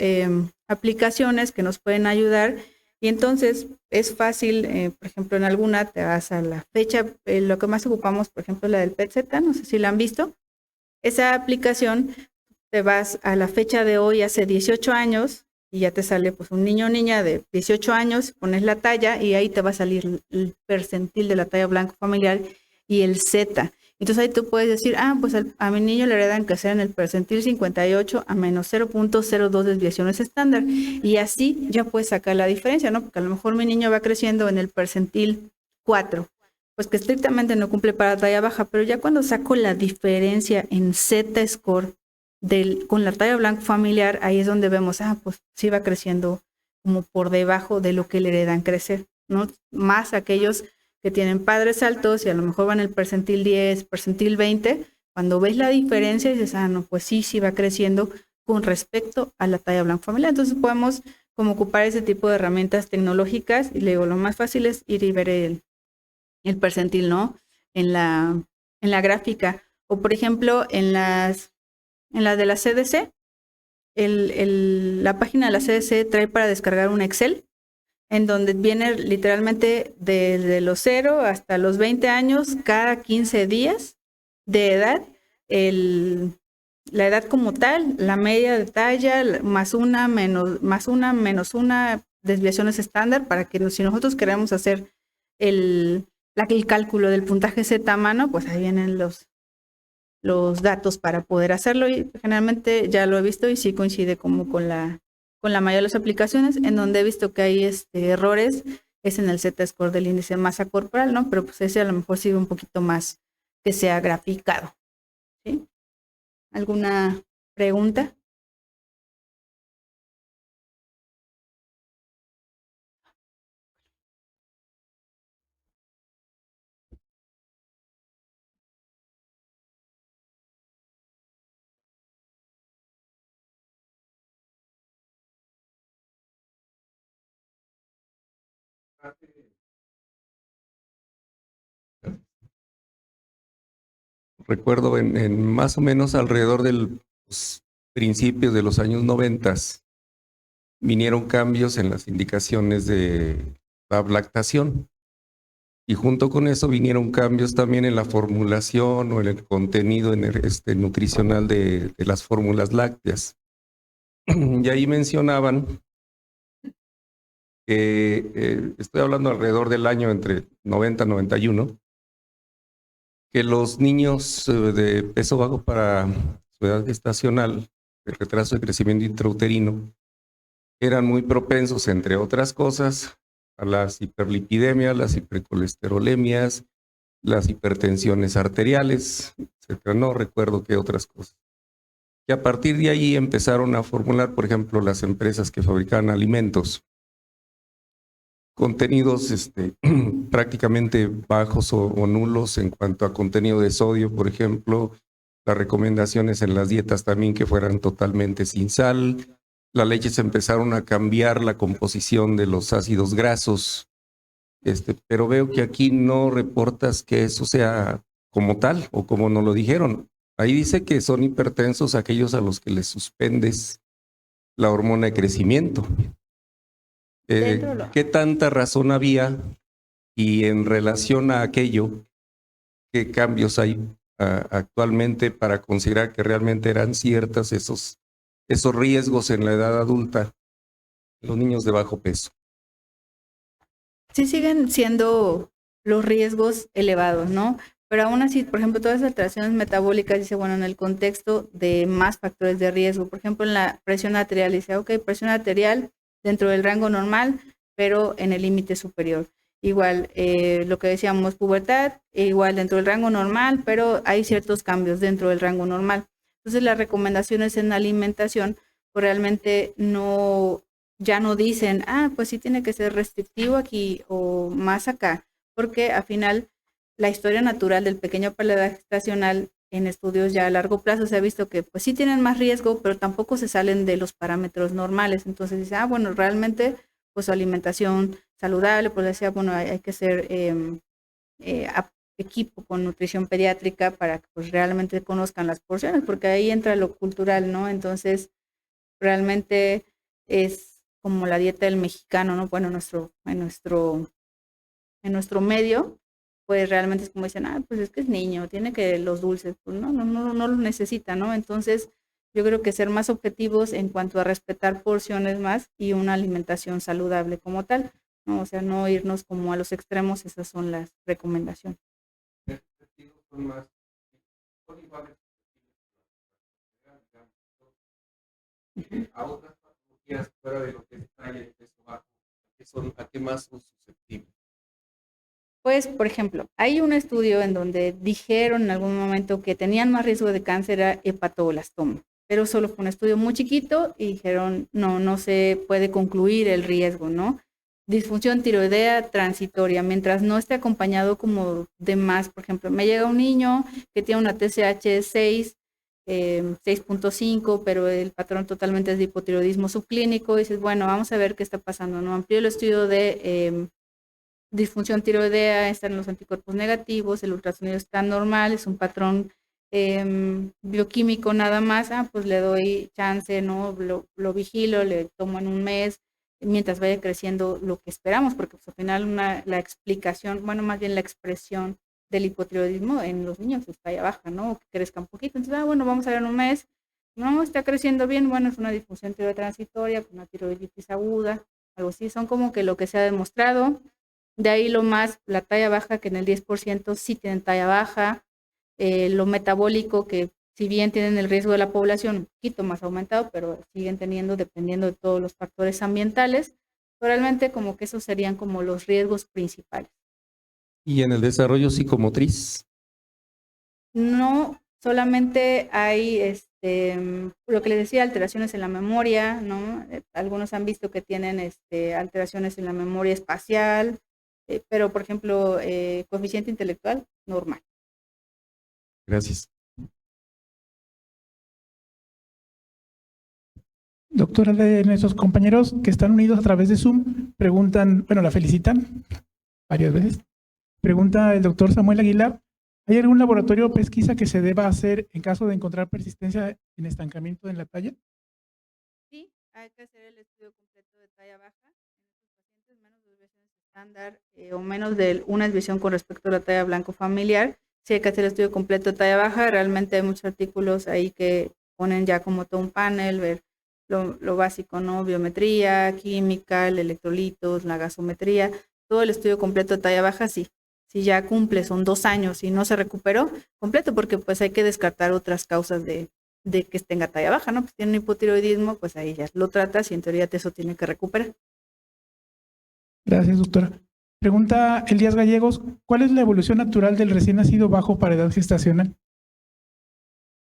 aplicaciones que nos pueden ayudar y entonces es fácil, por ejemplo, en alguna te vas a la fecha, lo que más ocupamos, por ejemplo, la del PET-Z, no sé si la han visto. Esa aplicación te vas a la fecha de hoy, hace 18 años, y ya te sale pues un niño o niña de 18 años, pones la talla y ahí te va a salir el percentil de la talla blanco familiar y el Z. Entonces ahí tú puedes decir, pues a mi niño le heredan que sea en el percentil 58 a menos 0.02 desviaciones estándar. Y así ya puedes sacar la diferencia, ¿no? Porque a lo mejor mi niño va creciendo en el percentil 4, pues que estrictamente no cumple para talla baja, pero ya cuando saco la diferencia en Z-score con la talla blanco familiar, ahí es donde vemos, pues sí va creciendo como por debajo de lo que le heredan crecer, ¿no? Más aquellos que tienen padres altos y a lo mejor van el percentil 10, percentil 20, cuando ves la diferencia dices, no, pues sí va creciendo con respecto a la talla blanco familiar. Entonces podemos como ocupar ese tipo de herramientas tecnológicas y le digo, lo más fácil es ir y ver el percentil, ¿no? En la gráfica. O por ejemplo, en las de la CDC, la página de la CDC trae para descargar un Excel en donde viene literalmente desde los 0 hasta los 20 años, cada 15 días de edad, la edad como tal, la media de talla, más una, menos una, desviaciones estándar, para que si nosotros queremos hacer el cálculo del puntaje Z a mano, pues ahí vienen los datos para poder hacerlo y generalmente ya lo he visto y sí coincide como con la mayoría de las aplicaciones. En donde he visto que hay errores es en el Z-score del índice de masa corporal, ¿no? Pero pues ese a lo mejor sirve un poquito más que sea graficado, ¿sí? ¿Alguna pregunta? Recuerdo en más o menos alrededor del principios de los años 90 vinieron cambios en las indicaciones de la lactación y junto con eso vinieron cambios también en la formulación o en el contenido nutricional de las fórmulas lácteas. Y ahí mencionaban que, estoy hablando alrededor del año entre 90 y 91, que los niños de peso bajo para su edad gestacional, el retraso de crecimiento intrauterino, eran muy propensos, entre otras cosas, a las hiperlipidemias, las hipercolesterolemias, las hipertensiones arteriales, etcétera. No recuerdo qué otras cosas. Y a partir de ahí empezaron a formular, por ejemplo, las empresas que fabricaban alimentos, contenidos prácticamente bajos o nulos en cuanto a contenido de sodio, por ejemplo, las recomendaciones en las dietas también que fueran totalmente sin sal. Las leches empezaron a cambiar la composición de los ácidos grasos, pero veo que aquí no reportas que eso sea como tal o como nos lo dijeron. Ahí dice que son hipertensos aquellos a los que les suspendes la hormona de crecimiento. ¿Qué tanta razón había? Y en relación a aquello, ¿qué cambios hay actualmente para considerar que realmente eran ciertas esos riesgos en la edad adulta, los niños de bajo peso? Sí siguen siendo los riesgos elevados, ¿no? Pero aún así, por ejemplo, todas las alteraciones metabólicas, dice, bueno, en el contexto de más factores de riesgo, por ejemplo, en la presión arterial, dice, ok, presión arterial dentro del rango normal, pero en el límite superior. Igual, lo que decíamos, pubertad, igual dentro del rango normal, pero hay ciertos cambios dentro del rango normal. Entonces, las recomendaciones en alimentación, pues realmente ya no dicen, pues sí tiene que ser restrictivo aquí o más acá, porque al final la historia natural del pequeño paledaje gestacional en estudios ya a largo plazo se ha visto que pues sí tienen más riesgo, pero tampoco se salen de los parámetros normales. Entonces dice, bueno, realmente pues su alimentación saludable, pues decía, bueno, hay que hacer equipo con nutrición pediátrica para que pues realmente conozcan las porciones, porque ahí entra lo cultural, ¿no? Entonces, realmente es como la dieta del mexicano, ¿no? Bueno, en nuestro medio, pues realmente es como dicen, pues es que es niño, tiene que los dulces, pues no los necesita, ¿no? Entonces, yo creo que ser más objetivos en cuanto a respetar porciones más y una alimentación saludable como tal, ¿no? O sea, no irnos como a los extremos, esas son las recomendaciones. A otras patologías fuera de lo que es talla y peso bajo, ¿a qué más son susceptibles? Pues, por ejemplo, hay un estudio en donde dijeron en algún momento que tenían más riesgo de cáncer a hepatoblastoma, pero solo fue un estudio muy chiquito y dijeron, no se puede concluir el riesgo, ¿no? Disfunción tiroidea transitoria, mientras no esté acompañado como de más, por ejemplo, me llega un niño que tiene una TSH 6, 6.5, pero el patrón totalmente es de hipotiroidismo subclínico, y dices, bueno, vamos a ver qué está pasando, ¿no? Amplió el estudio de disfunción tiroidea, están los anticuerpos negativos, el ultrasonido está normal, es un patrón bioquímico nada más, pues le doy chance, ¿no? Lo vigilo, le tomo en un mes, mientras vaya creciendo lo que esperamos, porque pues, al final la explicación, bueno, más bien la expresión del hipotiroidismo en los niños está ahí baja, ¿no? Que crezca un poquito. Entonces, bueno, vamos a ver en un mes, no, está creciendo bien, bueno, es una disfunción tiroidea transitoria, con una tiroiditis aguda, algo así, son como que lo que se ha demostrado. De ahí lo más, la talla baja, que en el 10% sí tienen talla baja, lo metabólico, que si bien tienen el riesgo de la población un poquito más aumentado, pero siguen teniendo, dependiendo de todos los factores ambientales, realmente como que esos serían como los riesgos principales. ¿Y en el desarrollo psicomotriz? No solamente hay lo que les decía, alteraciones en la memoria, ¿no? Algunos han visto que tienen alteraciones en la memoria espacial, pero por ejemplo, coeficiente intelectual normal. Gracias. Doctora, de nuestros compañeros que están unidos a través de Zoom, preguntan, bueno, la felicitan varias veces. Pregunta el doctor Samuel Aguilar, ¿hay algún laboratorio o pesquisa que se deba hacer en caso de encontrar persistencia en estancamiento en la talla? Sí, hay que hacer el estudio completo de talla baja en estos pacientes, menos de desviaciones estándar o menos de una desviación con respecto a la talla blanco familiar. Sí hay que hacer el estudio completo de talla baja. Realmente hay muchos artículos ahí que ponen ya como todo un panel, ver lo básico, ¿no? Biometría, química, el electrolitos, la gasometría, todo el estudio completo de talla baja, sí. Si ya cumple, son 2 años y no se recuperó completo, porque pues hay que descartar otras causas de que tenga talla baja, ¿no? Pues tiene un hipotiroidismo, pues ahí ya lo tratas y en teoría eso tiene que recuperar. Gracias, doctora. Pregunta Elías Gallegos, ¿cuál es la evolución natural del recién nacido bajo para edad gestacional?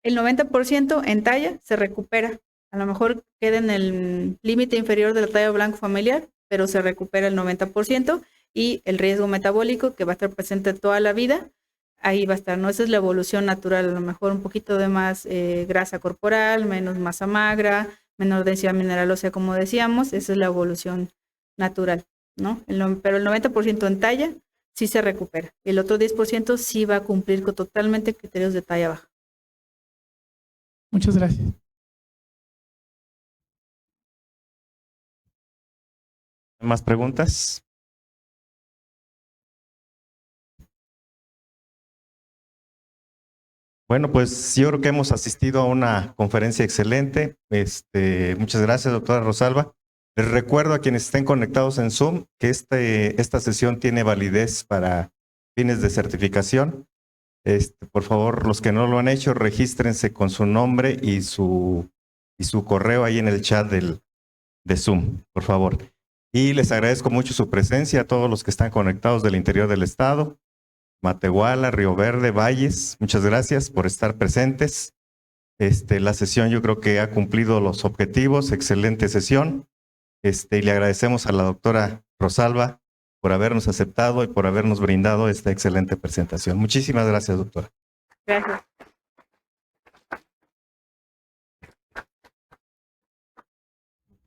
El 90% en talla se recupera. A lo mejor queda en el límite inferior de la talla blanco familiar, pero se recupera el 90%, y el riesgo metabólico, que va a estar presente toda la vida, ahí va a estar, ¿no? Esa es la evolución natural, a lo mejor un poquito de más grasa corporal, menos masa magra, menor densidad mineral ósea, como decíamos, esa es la evolución natural, ¿no? Pero el 90% en talla sí se recupera. El otro 10% sí va a cumplir con totalmente criterios de talla baja. Muchas gracias. ¿Más preguntas? Bueno, pues yo creo que hemos asistido a una conferencia excelente. Muchas gracias, doctora Rosalba. Les recuerdo a quienes estén conectados en Zoom que esta sesión tiene validez para fines de certificación. Por favor, los que no lo han hecho, regístrense con su nombre y su correo ahí en el chat de Zoom, por favor. Y les agradezco mucho su presencia a todos los que están conectados del interior del estado, Matehuala, Río Verde, Valles. Muchas gracias por estar presentes. La sesión yo creo que ha cumplido los objetivos. Excelente sesión. Y le agradecemos a la doctora Rosalba por habernos aceptado y por habernos brindado esta excelente presentación. Muchísimas gracias, doctora. Gracias.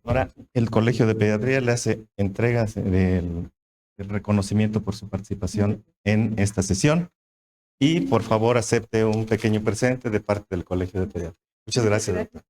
Ahora, el Colegio de Pediatría le hace entregas del reconocimiento por su participación en esta sesión y por favor acepte un pequeño presente de parte del Colegio de Pediatría. Muchas gracias, doctor.